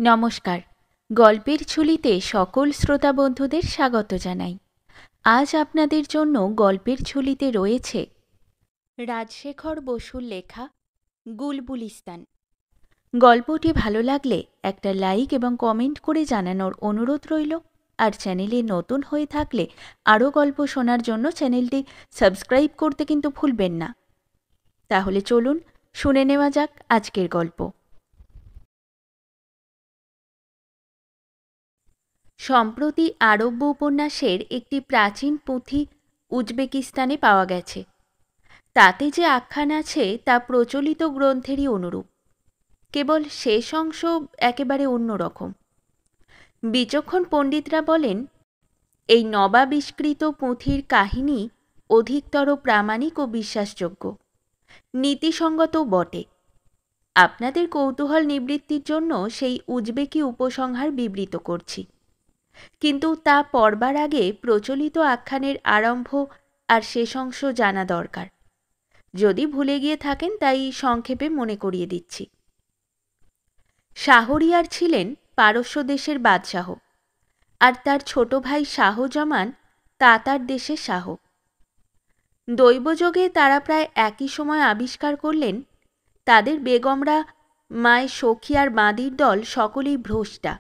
নমস্কার। গল্পের ঝুলিতে সকল শ্রোতা বন্ধুদের স্বাগত জানাই। আজ আপনাদের জন্য গল্পের ঝুলিতে রয়েছে রাজশেখর বসুর লেখা গুলবুলিস্তান। গল্পটি ভালো লাগলে একটা লাইক এবং কমেন্ট করে জানানোর অনুরোধ রইল। আর চ্যানেলে নতুন হয়ে থাকলে আরও গল্প শোনার জন্য চ্যানেলটি সাবস্ক্রাইব করতে কিন্তু ভুলবেন না। তাহলে চলুন শুনে নেওয়া যাক আজকের গল্প। সম্প্রতি আরব্য উপন্যাসের একটি প্রাচীন পুঁথি উজবেকিস্তানে পাওয়া গেছে। তাতে যে আখ্যান আছে তা প্রচলিত গ্রন্থেরই অনুরূপ, কেবল শেষ অংশ একেবারে অন্যরকম। বিচক্ষণ পণ্ডিতরা বলেন, এই নবাবিষ্কৃত পুঁথির কাহিনী অধিকতর প্রামাণিক ও বিশ্বাসযোগ্য, নীতিসঙ্গতও বটে। আপনাদের কৌতূহল নিবৃত্তির জন্য সেই উজবেকি উপসংহার বিবৃত করছি, কিন্তু তা পড়বার আগে প্রচলিত আখ্যানের আরম্ভ আর শেষ অংশ জানা দরকার। যদি ভুলে গিয়ে থাকেন তাই সংক্ষেপে মনে করিয়ে দিচ্ছি। শাহরিয়ার ছিলেন পারস্য দেশের বাদশাহ, আর তার ছোট ভাই শাহজামান তাতার দেশের শাহ। দৈবযোগে তারা প্রায় একই সময় আবিষ্কার করলেন তাদের বেগমরা, মায় সখী আর বাঁদির দল সকলেই ভ্রষ্টা।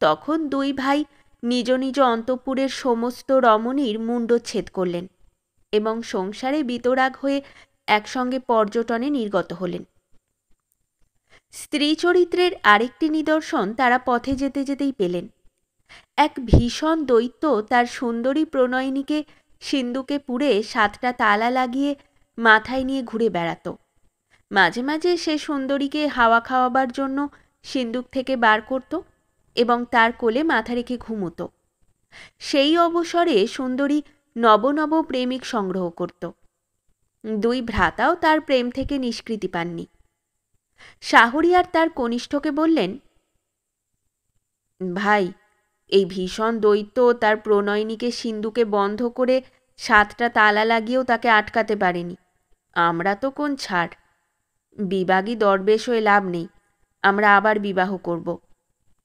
তখন দুই ভাই নিজ নিজ অন্তঃপুরের সমস্ত রমণীর মুণ্ডচ্ছেদ করলেন এবং সংসারে বিতরাগ হয়ে একসঙ্গে পর্যটনে নির্গত হলেন। স্ত্রী চরিত্রের আরেকটি নিদর্শন তারা পথে যেতে যেতেই পেলেন। এক ভীষণ দৈত্য তার সুন্দরী প্রণয়িনীকে সিন্দুকে পুরে 7টা তালা লাগিয়ে মাথায় নিয়ে ঘুরে বেড়াত। মাঝে মাঝে সে সুন্দরীকে হাওয়া খাওয়াবার জন্য সিন্দুক থেকে বার করত এবং তার কোলে মাথা রেখে ঘুমুত। সেই অবসরে সুন্দরী নব নব প্রেমিক সংগ্রহ করত। দুই ভ্রাতাও তার প্রেম থেকে নিষ্কৃতি পাননি। শাহরিয়ার তার কনিষ্ঠকে বললেন, ভাই, এই ভীষণ দৈত্য তার প্রণয়িনীকে সিন্দুকে বন্ধ করে 7টা তালা লাগিয়েও তাকে আটকাতে পারেনি। আমরা তো কোন ছাড়। বিবাগী দরবেশ হয়ে লাভ নেই, আমরা আবার বিবাহ করব।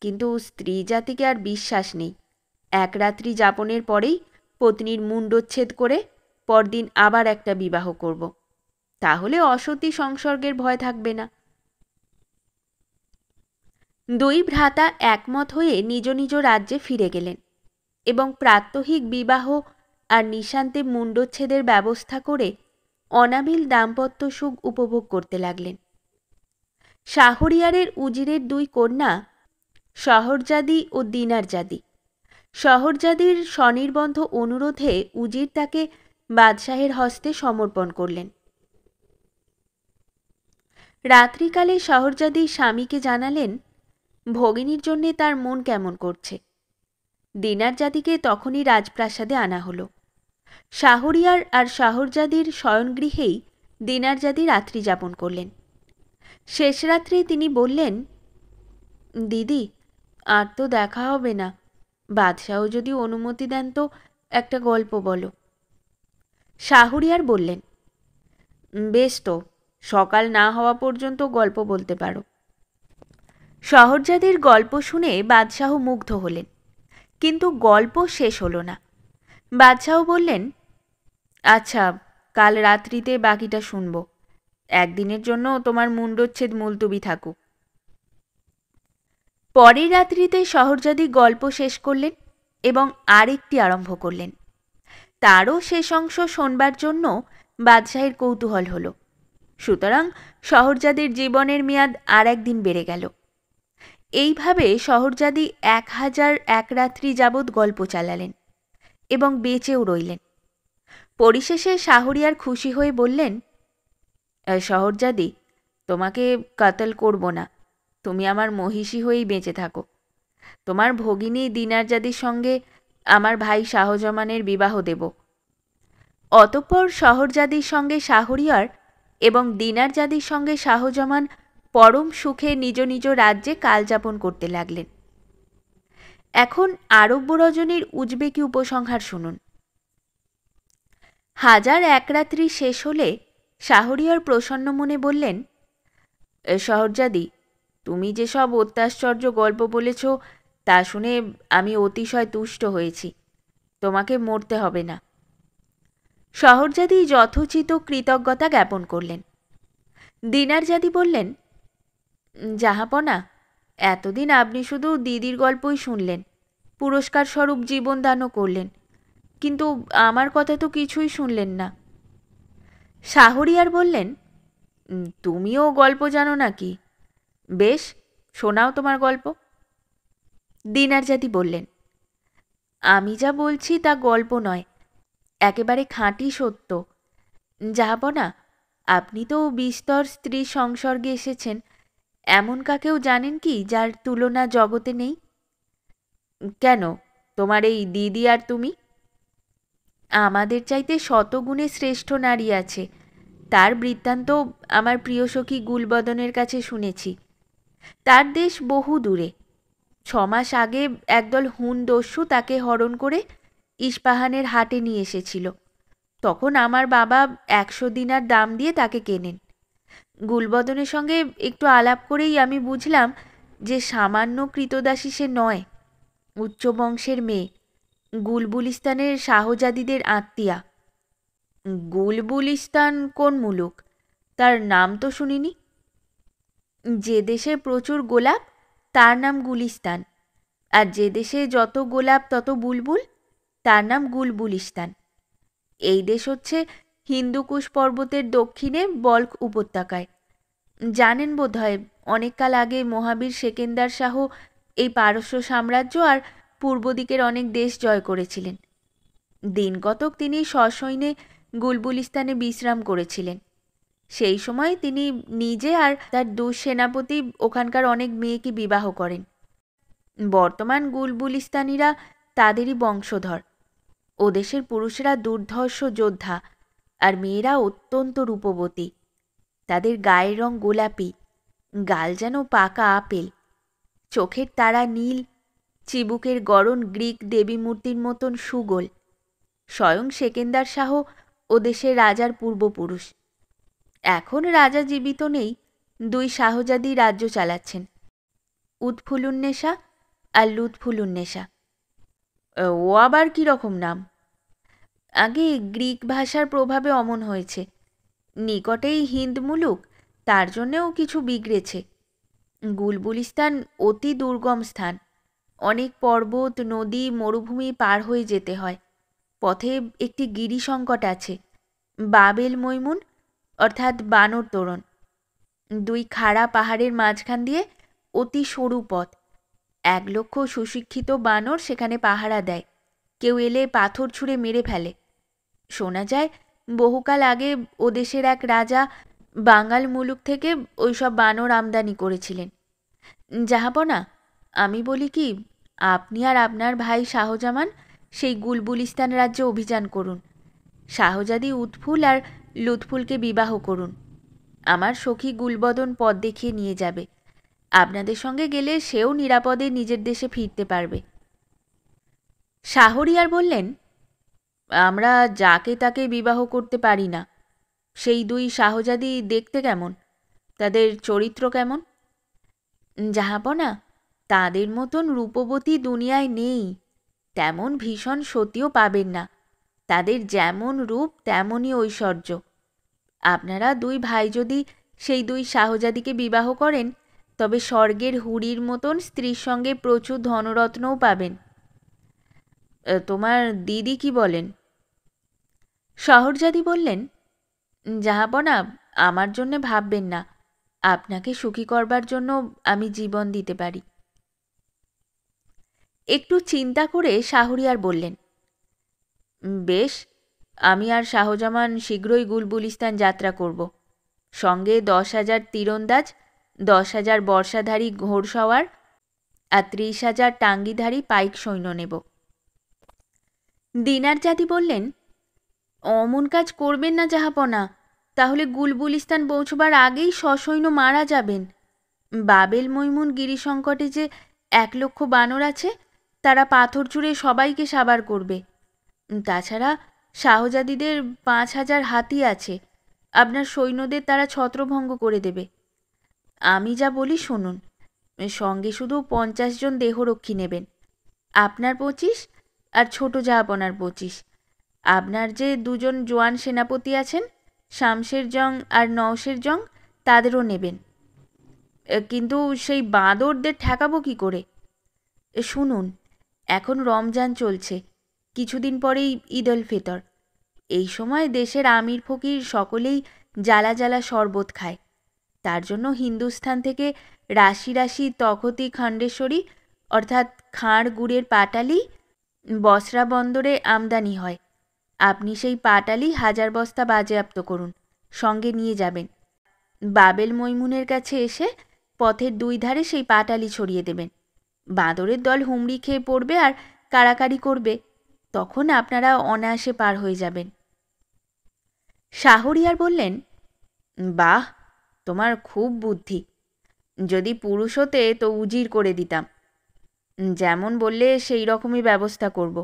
কিন্তু স্ত্রী জাতিকে আর বিশ্বাস নেই। এক রাত্রি যাপনের পরেই পত্নীর মুণ্ডচ্ছেদ করে পরদিন আবার একটা বিবাহ করব। তাহলে অসতী সংসর্গের ভয় থাকবে না। দুই ভ্রাতা একমত হয়ে নিজ নিজ রাজ্যে ফিরে গেলেন এবং প্রাত্যহিক বিবাহ আর নিশান্তে মুণ্ডচ্ছেদের ব্যবস্থা করে অনাবিল দাম্পত্য সুখ উপভোগ করতে লাগলেন। শাহরিয়ারের উজিরের দুই কন্যা শহরজাদি ও দিনারজাদি। শহরজাদির স্বনির্বন্ধ অনুরোধে উজির তাকে বাদশাহের হস্তে সমর্পণ করলেন। রাত্রিকালে শহরজাদি স্বামীকে জানালেন ভগিনীর জন্যে তার মন কেমন করছে। দিনারজাদিকে তখনই রাজপ্রাসাদে আনা হলো। শাহরিয়ার আর শহরজাদির শয়নগৃহেই দিনারজাদি রাত্রি যাপন করলেন। শেষ রাত্রে তিনি বললেন, দিদি, আর তো দেখা হবে না। বাদশাহ যদি অনুমতি দেন তো একটা গল্প বলো। শাহরিয়ার বললেন, বেশ তো, সকাল না হওয়া পর্যন্ত গল্প বলতে পারো। শহরজাদির গল্প শুনে বাদশাহ মুগ্ধ হলেন, কিন্তু গল্প শেষ হলো না। বাদশাহ বললেন, আচ্ছা, কাল রাত্রিতে বাকিটা শুনব। একদিনের জন্য তোমার মুণ্ডচ্ছেদ মুলতুবি থাকুক। পরের রাত্রিতে শহরজাদি গল্প শেষ করলেন এবং আরেকটি আরম্ভ করলেন। তারও শেষ অংশ শোনবার জন্য বাদশাহের কৌতূহল হল। সুতরাং শহরজাদির জীবনের মেয়াদ আর একদিন বেড়ে গেল। এইভাবে শহরজাদি 1001 রাত্রি যাবৎ গল্প চালালেন এবং বেঁচেও রইলেন। পরিশেষে শাহরিয়ার খুশি হয়ে বললেন, শহরজাদি, তোমাকে কাতল করব না। তুমি আমার মহিষী হয়েই বেঁচে থাকো। তোমার ভগিনী দিনারজাদির সঙ্গে আমার ভাই শাহজামানের বিবাহ দেব। অতঃপর শহরজাদির সঙ্গে শাহরিয়ার এবং দিনারজাদির সঙ্গে শাহজামান পরম সুখে নিজ নিজ রাজ্যে কালযাপন করতে লাগলেন। এখন আরব্য রজনীর উজবেকি উপসংহার শুনুন। 1001 রাত্রি শেষ হলে শাহরিয়ার প্রসন্ন মনে বললেন, শহরজাদি, তুমি যেসব অত্যাশ্চর্য গল্প বলেছ তা শুনে আমি অতিশয় তুষ্ট হয়েছি। তোমাকে মরতে হবে না। শহরজাদি যথোচিত কৃতজ্ঞতা জ্ঞাপন করলেন। দিনারজাদি বললেন, জাহাপনা, এতদিন আপনি শুধু দিদির গল্পই শুনলেন, পুরস্কার স্বরূপ জীবনদানও করলেন, কিন্তু আমার কথা তো কিছুই শুনলেন না। শাহরিয়ার বললেন, তুমিও গল্প জানো নাকি? বেশ, শোনাও তোমার গল্প। দিনারজাদি বললেন, আমি যা বলছি তা গল্প নয়, একেবারে খাঁটি সত্য। জাহাপনা, আপনি তো বিস্তর স্ত্রী সংসর্গে এসেছেন, এমন কাকেও জানেন কি যার তুলনা জগতে নেই? কেন, তোমার এই দিদি আর তুমি? আমাদের চাইতে শতগুণে শ্রেষ্ঠ নারী আছে, তার বৃত্তান্ত আমার প্রিয় সখী গুলবদনের কাছে শুনেছি। তার দেশ বহু দূরে। 6 মাস আগে একদল হুন দস্যু তাকে হরণ করে ইস্পাহানের হাটে নিয়ে এসেছিল। তখন আমার বাবা 100 দিনার দাম দিয়ে তাকে কেনেন। গুলবদনের সঙ্গে একটু আলাপ করেই আমি বুঝলাম যে সামান্য কৃতদাসী সে নয়, উচ্চ বংশের মেয়ে, গুলবুলিস্তানের শাহজাদিদের আত্মীয়া। গুলবুলিস্তান কোন মুলুক? তার নাম তো শুনিনি। যে দেশে প্রচুর গোলাপ তার নাম গুলিস্তান, আর যে দেশে যত গোলাপ তত বুলবুল তার নাম গুলবুলিস্তান। এই দেশ হচ্ছে হিন্দুকুশ পর্বতের দক্ষিণে বল্ক উপত্যকায়। জানেন বোধহয় অনেককাল আগে মহাবীর সেকেন্দার শাহ এই পারস্য সাম্রাজ্য আর পূর্ব দিকের অনেক দেশ জয় করেছিলেন। দিনকতক তিনি সসৈন্যে গুলবুলিস্তানে বিশ্রাম করেছিলেন। সেই সময় তিনি নিজে আর তার 2 সেনাপতি ওখানকার অনেক মেয়েকে বিবাহ করেন। বর্তমান গুলবুলিস্তানিরা তাদেরই বংশধর। ও দেশের পুরুষেরা দুর্ধর্ষ যোদ্ধা আর মেয়েরা অত্যন্ত রূপবতী। তাদের গায়ের রং গোলাপি, গাল যেন পাকা আপেল, চোখের তারা নীল, চিবুকের গড়ন গ্রিক দেবী মূর্তির মতন সুগোল। স্বয়ং সেকেন্দার শাহ ও দেশের রাজার পূর্বপুরুষ। এখন রাজা জীবিত নেই, 2 শাহজাদি রাজ্য চালাচ্ছেন, উৎফুলুন্নেশা আর লুৎফুলুন্নেশা। ও আবার কী রকম নাম? আগে গ্রিক ভাষার প্রভাবে অমন হয়েছে, নিকটেই হিন্দ মুলুক, তার জন্যেও কিছু বিগড়েছে। গুলবুলিস্তান অতি দুর্গম স্থান, অনেক পর্বত, নদী, মরুভূমি পার হয়ে যেতে হয়। পথে একটি গিরি সংকট আছে, বাবেল মৈমুন অর্থাৎ বানর তোরণ। 2 খাড়া পাহাড়ের মাঝখান দিয়ে অতি সরু পথ। 1 লক্ষ সুশিক্ষিত বানর সেখানে পাহারা দেয়, কেউ এলে পাথর ছুঁড়ে মেরে ফেলে। শোনা যায় বহুকাল আগে ও দেশের এক রাজা বাঙ্গাল মুলুক থেকে ওইসব বানর আমদানি করেছিলেন। জাহাপনা, আমি বলি কি, আপনি আর আপনার ভাই শাহজামান সেই গুলবুলিস্তান রাজ্যে অভিযান করুন। শাহজাদি উৎফুল আর লুৎফুলকে বিবাহ করুন। আমার সখী গুলবদন পথ দেখিয়ে নিয়ে যাবে। আপনাদের সঙ্গে গেলে সেও নিরাপদে নিজের দেশে ফিরতে পারবে। শাহরিয়ার বললেন, আমরা যাকে তাকে বিবাহ করতে পারি না। সেই 2 শাহজাদি দেখতে কেমন? তাদের চরিত্র কেমন? জাহাপনা, তাদের মতন রূপবতী দুনিয়ায় নেই, তেমন ভীষণ সতীও পাবেন না। তাদের যেমন রূপ তেমনই ঐশ্বর্য। আপনারা 2 ভাই যদি সেই 2 শাহজাদিকে বিবাহ করেন, তবে স্বর্গের হুরির মতন স্ত্রীর সঙ্গে প্রচুর ধনরত্নও পাবেন। তোমার দিদি কি বলেন? শহরজাদি বললেন, জাহাপনা, আমার জন্যে ভাববেন না, আপনাকে সুখী করবার জন্য আমি জীবন দিতে পারি। একটু চিন্তা করে শাহরিয়ার বললেন, বেশ, আমি আর শাহজামান শীঘ্রই গুলবুলিস্তান যাত্রা করব। সঙ্গে 10,000 তীরন্দাজ, 10,000 বর্ষাধারী ঘোড়সওয়ার আর 30,000 টাঙ্গিধারী পাইক সৈন্য নেব। দিনারজাদি বললেন, অমন কাজ করবেন না জাহাপনা, তাহলে গুলবুলিস্তান পৌঁছবার আগেই সসৈন্য মারা যাবেন। বাবেল মৈমুন গিরিসংকটে যে 1 লক্ষ বানর আছে, তারা পাথর ছুঁড়ে সবাইকে সাবার করবে। তাছাড়া শাহজাদিদের 5,000 হাতি আছে, আপনার সৈন্যদের তারা ছত্রভঙ্গ করে দেবে। আমি যা বলি শুনুন, সঙ্গে শুধু 50 জন দেহরক্ষী নেবেন। আপনার 25 আর ছোট জাহাপনার 25। আপনার যে 2জন জোয়ান সেনাপতি আছেন, শামশের জং আর নওশের জং, তাদেরও নেবেন। কিন্তু সেই বাঁদরদের ঠেকাবো কি করে? শুনুন, এখন রমজান চলছে, কিছুদিন পরেই ঈদ উল ফিতর। এই সময় দেশের আমির ফকির সকলেই জ্বালা জ্বালা শরবত খায়। তার জন্য হিন্দুস্থান থেকে রাশি রাশি তখতি খণ্ডেশ্বরী অর্থাৎ খাঁড় গুড়ের পাটালি বসরা বন্দরে আমদানি হয়। আপনি সেই পাটালি 1000 বস্তা বাজেয়াপ্ত করুন, সঙ্গে নিয়ে যাবেন। বাবেল মৈমুনের কাছে এসে পথের 2 ধারে সেই পাটালি ছড়িয়ে দেবেন। বাঁদরের দল হুমড়ি খেয়ে পড়বে আর কাড়াকাড়ি করবে, তখন আপনারা অনায়াসে পার হয়ে যাবেন। শাহরিয়ার বললেন, বাহ, তোমার খুব বুদ্ধি। যদি পুরুষ হতে তো উজির করে দিতাম। যেমন বললে সেই রকমই ব্যবস্থা করব।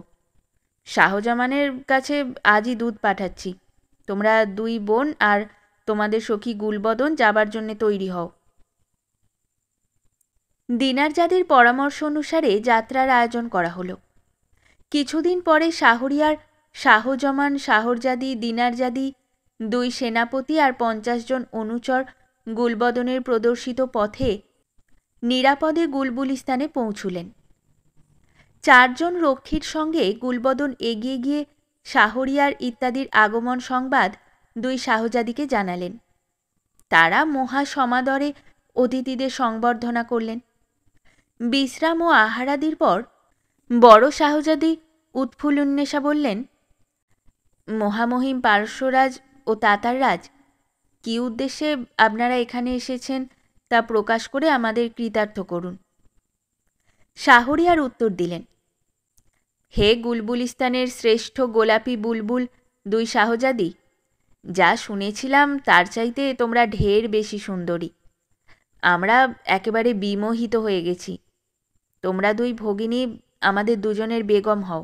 শাহজামানের কাছে আজই দুধ পাঠাচ্ছি। তোমরা 2 বোন আর তোমাদের সখী গুলবদন যাবার জন্য তৈরি হও। দিনারজাদের পরামর্শ অনুসারে যাত্রার আয়োজন করা হলো। কিছুদিন পরে শাহরিয়ার শাহজামান, শাহরজাদি, দিনারজাদি, 2 সেনাপতি আর 50 জন অনুচর গুলবদনের প্রদর্শিত পথে নিরাপদে গুলবুলিস্তানে পৌঁছুলেন। 4 জন রক্ষীর সঙ্গে গুলবদন এগিয়ে গিয়ে শাহরিয়ার ইত্যাদির আগমন সংবাদ 2 শাহজাদিকে জানালেন। তারা মহা সমাদরে অতিথিদের সংবর্ধনা করলেন। বিশ্রাম ও আহারাদির পর বড় শাহজাদি উৎফুল্লন্বেষা বললেন, মহামহিম পারস্যরাজ ও তাতাররাজ, কী উদ্দেশ্যে আপনারা এখানে এসেছেন তা প্রকাশ করে আমাদের কৃতার্থ করুন। শাহরিয়ার উত্তর দিলেন, হে গুলবুলিস্তানের শ্রেষ্ঠ গোলাপি বুলবুল 2 শাহজাদি, যা শুনেছিলাম তার চাইতে তোমরা ঢের বেশি সুন্দরী। আমরা একেবারে বিমোহিত হয়ে গেছি। তোমরা 2 ভগিনী আমাদের 2জনের বেগম হও।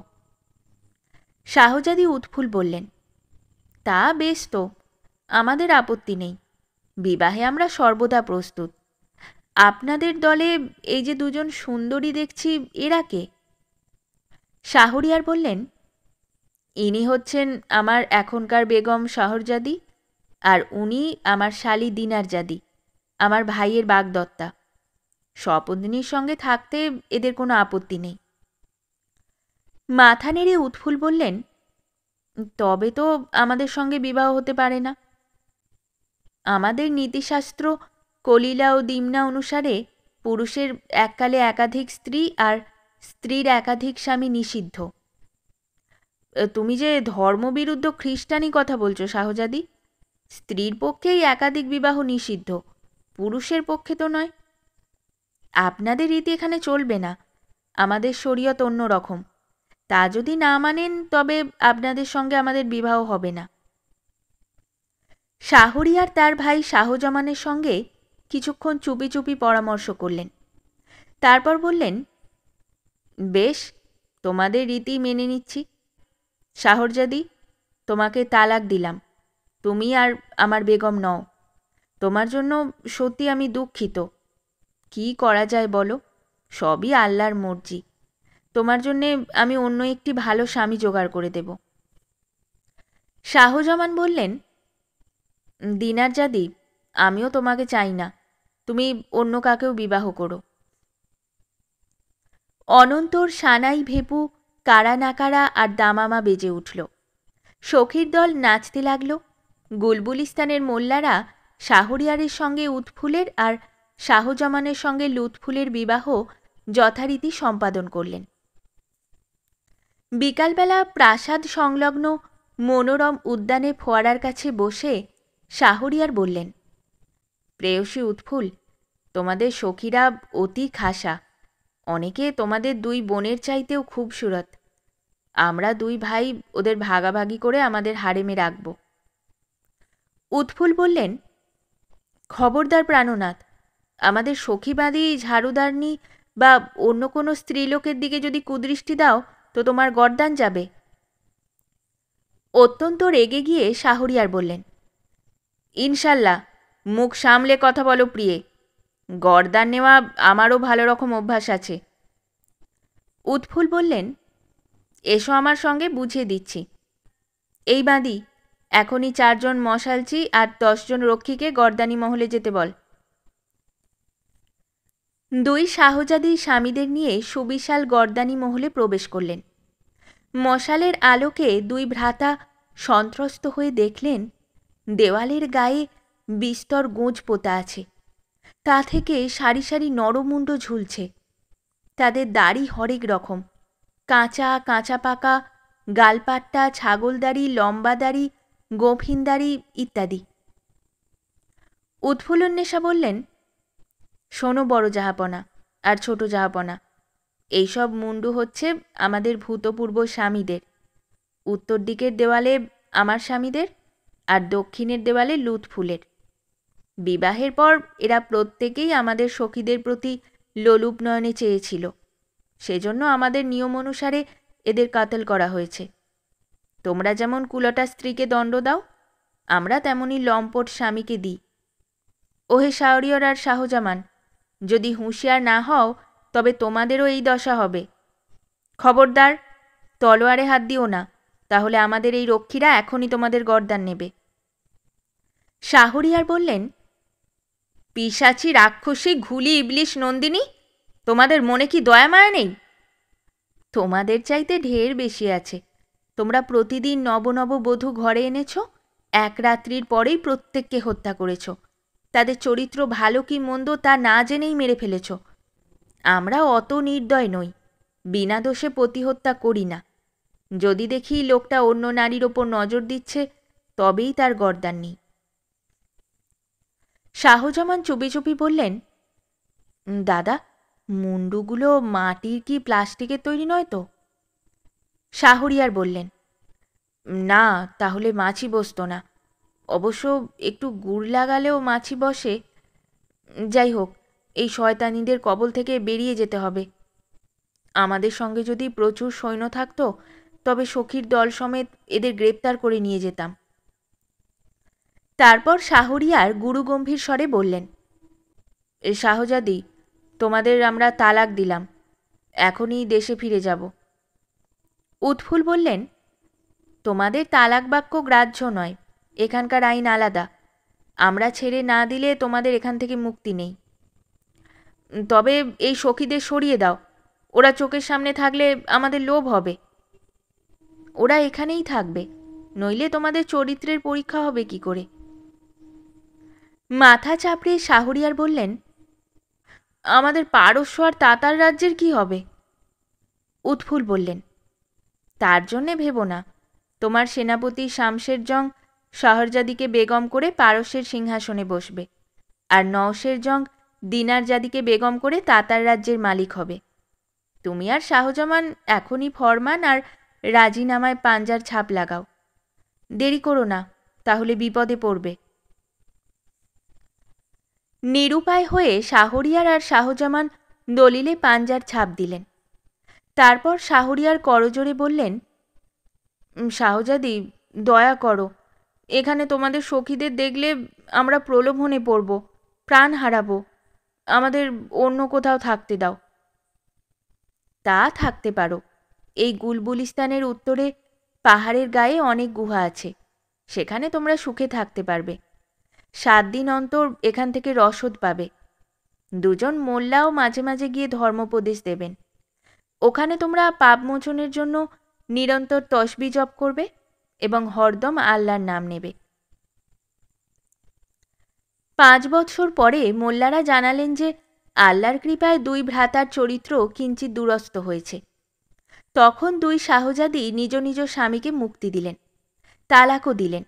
শাহজাদি উৎফুল বললেন, তা বেশ তো, আমাদের আপত্তি নেই। বিবাহে আমরা সর্বদা প্রস্তুত। আপনাদের দলে এই যে 2জন সুন্দরী দেখছি, এরা কে? শাহরিয়ার বললেন, ইনি হচ্ছেন আমার এখনকার বেগম শাহরজাদি, আর উনি আমার শালি দিনারজাদি, আমার ভাইয়ের বাগদত্তা। স্বপত্নীর সঙ্গে থাকতে এদের কোনো আপত্তি নেই। মাথা নেড়ে উৎফুল বললেন, তবে তো আমাদের সঙ্গে বিবাহ হতে পারে না। আমাদের নীতিশাস্ত্র কলিলা ও দিমনা অনুসারে পুরুষের এককালে একাধিক স্ত্রী আর স্ত্রীর একাধিক স্বামী নিষিদ্ধ। তুমি যে ধর্মবিরুদ্ধ খ্রিস্টানি কথা বলছো শাহজাদি, স্ত্রীর পক্ষেই একাধিক বিবাহ নিষিদ্ধ, পুরুষের পক্ষে তো নয়। আপনাদের রীতি এখানে চলবে না, আমাদের শরীয়ত অন্য রকম। তা যদি না মানেন তবে আপনাদের সঙ্গে আমাদের বিবাহ হবে না। শাহরিয়ার তার ভাই শাহজামানের সঙ্গে কিছুক্ষণ চুপি চুপি পরামর্শ করলেন। তারপর বললেন, বেশ, তোমাদের রীতি মেনে নিচ্ছি। শাহরজাদি, তোমাকে তালাক দিলাম। তুমি আর আমার বেগম নও। তোমার জন্য সত্যি আমি দুঃখিত। কি করা যায় বলো, সবই আল্লাহর মর্জি। তোমার জন্যে আমি অন্য একটি ভালো স্বামী জোগাড় করে দেব। শাহজামান বললেন, দিনারজাদি, আমিও তোমাকে চাই না, তুমি অন্য কাকেও বিবাহ করো। অনন্তর সানাই ভেপু, কারা নাকারা আর দামামা বেজে উঠল। সখীর দল নাচতে লাগল। গুলবুলিস্তানের মোল্লারা শাহরিয়ারের সঙ্গে উৎফুলের আর শাহজামানের সঙ্গে লুৎফুলের বিবাহ যথারীতি সম্পাদন করলেন। বিকালবেলা প্রাসাদ সংলগ্ন মনোরম উদ্যানে ফোয়ারার কাছে বসে শাহরিয়ার বললেন, প্রেয়সী উৎফুল, তোমাদের সখীরা অতি খাসা। অনেকে তোমাদের 2 বোনের চাইতেও খুবসুরত। আমরা 2 ভাই ওদের ভাগাভাগি করে আমাদের হারেমে রাখব। উৎফুল বললেন, খবরদার প্রাণনাথ, আমাদের সখীবাদী ঝাড়ুদারনি বা অন্য কোনো স্ত্রীলোকের দিকে যদি কুদৃষ্টি দাও তো তোমার গর্দান যাবে। অত্যন্ত রেগে গিয়ে শাহরিয়ার বললেন, ইনশাল্লাহ, মুখ সামলে কথা বলো প্রিয়ে। গর্দান নেওয়া আমারও ভালো রকম অভ্যাস আছে। উৎফুল বললেন, এসো আমার সঙ্গে, বুঝিয়ে দিচ্ছি। এই বাঁধি, এখনই 4 জন মশালচি আর 10 জন রক্ষীকে গর্দানি মহলে যেতে বল। দুই শাহজাদি স্বামীদের নিয়ে সুবিশাল গর্দানি মহলে প্রবেশ করলেন। মশালের আলোকে দুই ভ্রাতা সন্ত্রস্ত হয়ে দেখলেন দেওয়ালের গায়ে বিস্তর গোঁজ পোতা আছে, তা থেকে সারি সারি নরমুণ্ড ঝুলছে। তাদের দাড়ি হরেক রকম, কাঁচা, কাঁচা পাকা, গালপাট্টা, ছাগলদাড়ি, লম্বা দাড়ি, গভীন দাড়ি ইত্যাদি। উৎফুল্লনেশা বললেন, শোনো বড় জাহাপনা আর ছোট জাহাপনা, এইসব মুন্ডু হচ্ছে আমাদের ভূতপূর্ব স্বামীদের। উত্তর দিকের দেওয়ালে আমার স্বামীদের, আর দক্ষিণের দেওয়ালে লুৎফুলের। বিবাহের পর এরা প্রত্যেকেই আমাদের সখীদের প্রতি লোলুপ নয়নে চেয়েছিল, সেজন্য আমাদের নিয়ম অনুসারে এদের কাতল করা হয়েছে। তোমরা যেমন কুলটা স্ত্রীকে দণ্ড দাও, আমরা তেমনি লম্পট স্বামীকে দিই। ওহে শাহরিয়র আর শাহজামান, যদি হুঁশিয়ার না হও তবে তোমাদেরও এই দশা হবে। খবরদার, তলোয়ারে হাত দিও না, তাহলে আমাদের এই রক্ষীরা এখনই তোমাদের গর্দান নেবে। শাহরিয়ার বললেন, পিশাচি, রাক্ষসী, ঘুলি, ইবলিশ, নন্দিনী, তোমাদের মনে কি দয়া মায়া নেই? তোমাদের চাইতে ঢের বেশি আছে। তোমরা প্রতিদিন নব নব বধূ ঘরে এনেছ, এক রাত্রির পরেই প্রত্যেককে হত্যা করেছ। তাদের চরিত্র ভালো কি মন্দ তা না জেনেই মেরে ফেলেছ। আমরা অত নির্দয় নই, বিনা দোষে প্রতিহত্যা করি না। যদি দেখি লোকটা অন্য নারীর ওপর নজর দিচ্ছে, তবেই তার গর্দান নেই। শাহজামান চুপি চুপি বললেন, দাদা, মুন্ডুগুলো মাটির কি প্লাস্টিকের তৈরি নয় তো? শাহরিয়ার বললেন, না, তাহলে মাছি বসত না। অবশ্য একটু গুড় লাগালেও মাছি বসে। যাই হোক, এই শয়তানিদের কবল থেকে বেরিয়ে যেতে হবে। আমাদের সঙ্গে যদি প্রচুর সৈন্য থাকতো, তবে সখীর দল সমেত এদের গ্রেপ্তার করে নিয়ে যেতাম। তারপর শাহরিয়ার গুরুগম্ভীর স্বরে বললেন, শাহজাদি, তোমাদের আমরা তালাক দিলাম, এখনই দেশে ফিরে যাব। উৎফুল বললেন, তোমাদের তালাক বাক্য গ্রাহ্য নয়, এখানকার আইন আলাদা। আমরা ছেড়ে না দিলে তোমাদের এখান থেকে মুক্তি নেই। তবে এই সখীদের সরিয়ে দাও, ওরা চোখের সামনে থাকলে আমাদের লোভ হবে। ওরা এখানেই থাকবে, নইলে তোমাদের চরিত্রের পরীক্ষা হবে কি করে? মাথা চাপড়ে শাহরিয়ার বললেন, আমাদের পারস্য আর তাতার রাজ্যের কি হবে? উৎফুল বললেন, তার জন্যে ভেবো না। তোমার সেনাপতি শামশের জং শাহরজাদিকে বেগম করে পারস্যের সিংহাসনে বসবে, আর নওশের জং দিনার জাদিকে বেগম করে তাতার রাজ্যের মালিক হবে। তুমি আর শাহজামান এখনই ফরমান আর রাজিনামায় পাঞ্জার ছাপ লাগাও। দেরি করো না, তাহলে বিপদে পড়বে। নিরুপায় হয়ে শাহরিয়ার আর শাহজামান দলিলে পাঞ্জার ছাপ দিলেন। তারপর শাহরিয়ার করজোরে বললেন, শাহজাদি, দয়া করো, এখানে তোমাদের সখীদের দেখলে আমরা প্রলোভনে পড়ব, প্রাণ হারাবো। আমাদের অন্য কোথাও থাকতে দাও। তা থাকতে পারো। এই গুলবুলিস্তানের উত্তরে পাহাড়ের গায়ে অনেক গুহা আছে, সেখানে তোমরা সুখে থাকতে পারবে। 7 দিন অন্তর এখান থেকে রসদ পাবে। 2 জন মোল্লাও মাঝে মাঝে গিয়ে ধর্মোপদেশ দেবেন। ওখানে তোমরা পাপ মোচনের জন্য নিরন্তর তসবি জপ করবে এবং হরদম আল্লাহর নাম নেবে। 5 বছর পরে মোল্লারা জানালেন যে আল্লাহর কৃপায় 2 ভ্রাতার চরিত্র কিঞ্চিৎ দুরস্ত হয়েছে। তখন 2 শাহজাদি নিজ নিজ স্বামীকে মুক্তি দিলেন, তালাকও দিলেন।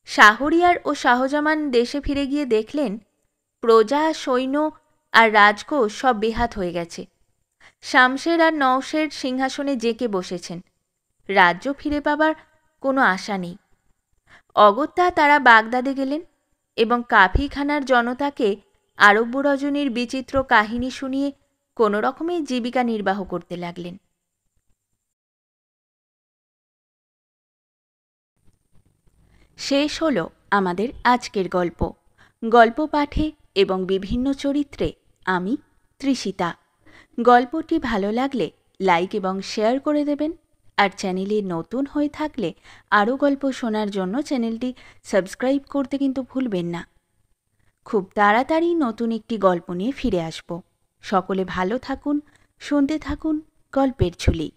শাহরিয়ার ও শাহজামান দেশে ফিরে গিয়ে দেখলেন প্রজা, সৈন্য আর রাজকোষ সব বেহাত হয়ে গেছে। শামশের আর নওশের সিংহাসনে জেঁকে বসেছেন। রাজ্য ফিরে পাবার কোনো আশা নেই। অগত্যা তারা বাগদাদে গেলেন এবং কাফিখানার জনতাকে আরব্য রজনীর বিচিত্র কাহিনী শুনিয়ে কোনো রকমেই জীবিকা নির্বাহ করতে লাগলেন। শেষ হলো আমাদের আজকের গল্প। গল্প পাঠে এবং বিভিন্ন চরিত্রে আমি তৃষিতা। গল্পটি ভালো লাগলে লাইক এবং শেয়ার করে দেবেন। আর চ্যানেলে নতুন হয়ে থাকলে আরও গল্প শোনার জন্য চ্যানেলটি সাবস্ক্রাইব করতে কিন্তু ভুলবেন না। খুব তাড়াতাড়ি নতুন একটি গল্প নিয়ে ফিরে আসব। সকলে ভালো থাকুন, শুনতে থাকুন গল্পের ঝুলি।